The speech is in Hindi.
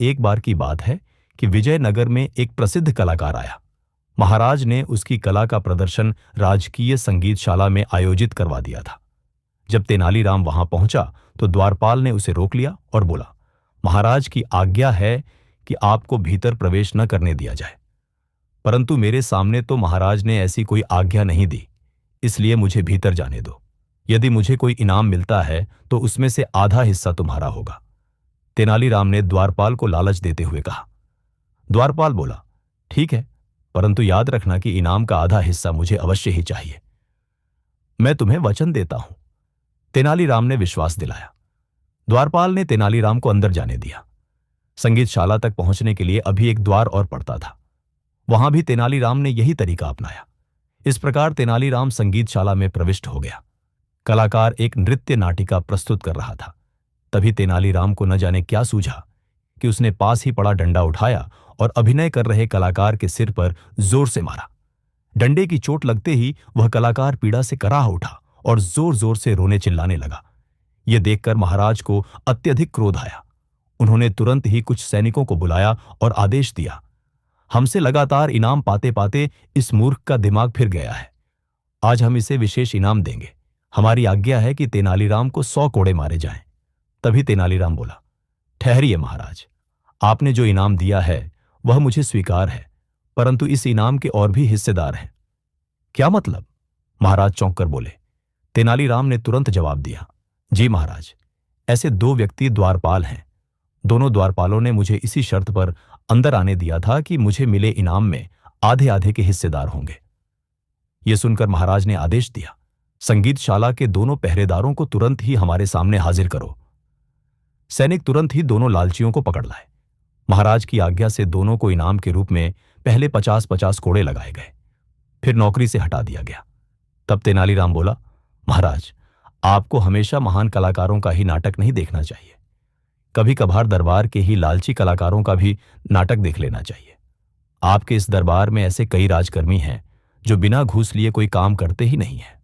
एक बार की बात है कि विजयनगर में एक प्रसिद्ध कलाकार आया। महाराज ने उसकी कला का प्रदर्शन राजकीय संगीतशाला में आयोजित करवा दिया था। जब तेनालीराम वहां पहुंचा तो द्वारपाल ने उसे रोक लिया और बोला, महाराज की आज्ञा है कि आपको भीतर प्रवेश न करने दिया जाए। परंतु मेरे सामने तो महाराज ने ऐसी कोई आज्ञा नहीं दी, इसलिए मुझे भीतर जाने दो। यदि मुझे कोई इनाम मिलता है तो उसमें से आधा हिस्सा तुम्हारा होगा। तेनालीराम ने द्वारपाल को लालच देते हुए कहा। द्वारपाल बोला, ठीक है, परंतु याद रखना कि इनाम का आधा हिस्सा मुझे अवश्य ही चाहिए। मैं तुम्हें वचन देता हूं। तेनालीराम ने विश्वास दिलाया। द्वारपाल ने तेनालीराम को अंदर जाने दिया। संगीतशाला तक पहुंचने के लिए अभी एक द्वार और पड़ता था। वहां भी तेनालीराम ने यही तरीका अपनाया। इस प्रकार तेनालीराम संगीतशाला में प्रविष्ट हो गया। कलाकार एक नृत्य नाटिका प्रस्तुत कर रहा था। तभी तेनालीराम को न जाने क्या सूझा कि उसने पास ही पड़ा डंडा उठाया और अभिनय कर रहे कलाकार के सिर पर जोर से मारा। डंडे की चोट लगते ही वह कलाकार पीड़ा से कराह उठा और जोर जोर से रोने चिल्लाने लगा। यह देखकर महाराज को अत्यधिक क्रोध आया। उन्होंने तुरंत ही कुछ सैनिकों को बुलाया और आदेश दिया, हमसे लगातार इनाम पाते पाते इस मूर्ख का दिमाग फिर गया है। आज हम इसे विशेष इनाम देंगे। हमारी आज्ञा है कि तेनालीराम को 100 कोड़े मारे जाएं। तभी तेनालीराम बोला, ठहरिए महाराज, आपने जो इनाम दिया है वह मुझे स्वीकार है, परंतु इस इनाम के और भी हिस्सेदार हैं। क्या मतलब? महाराज चौंक कर बोले। तेनालीराम ने तुरंत जवाब दिया, जी महाराज, ऐसे 2 व्यक्ति द्वारपाल हैं। दोनों द्वारपालों ने मुझे इसी शर्त पर अंदर आने दिया था कि मुझे मिले इनाम में आधे आधे के हिस्सेदार होंगे। यह सुनकर महाराज ने आदेश दिया, संगीतशाला के दोनों पहरेदारों को तुरंत ही हमारे सामने हाजिर करो। सैनिक तुरंत ही दोनों लालचियों को पकड़ लाए। महाराज की आज्ञा से दोनों को इनाम के रूप में पहले 50-50 कोड़े लगाए गए, फिर नौकरी से हटा दिया गया। तब तेनालीराम बोला, महाराज, आपको हमेशा महान कलाकारों का ही नाटक नहीं देखना चाहिए। कभी कभार दरबार के ही लालची कलाकारों का भी नाटक देख लेना चाहिए। आपके इस दरबार में ऐसे कई राजकर्मी हैं जो बिना घूस लिए कोई काम करते ही नहीं है।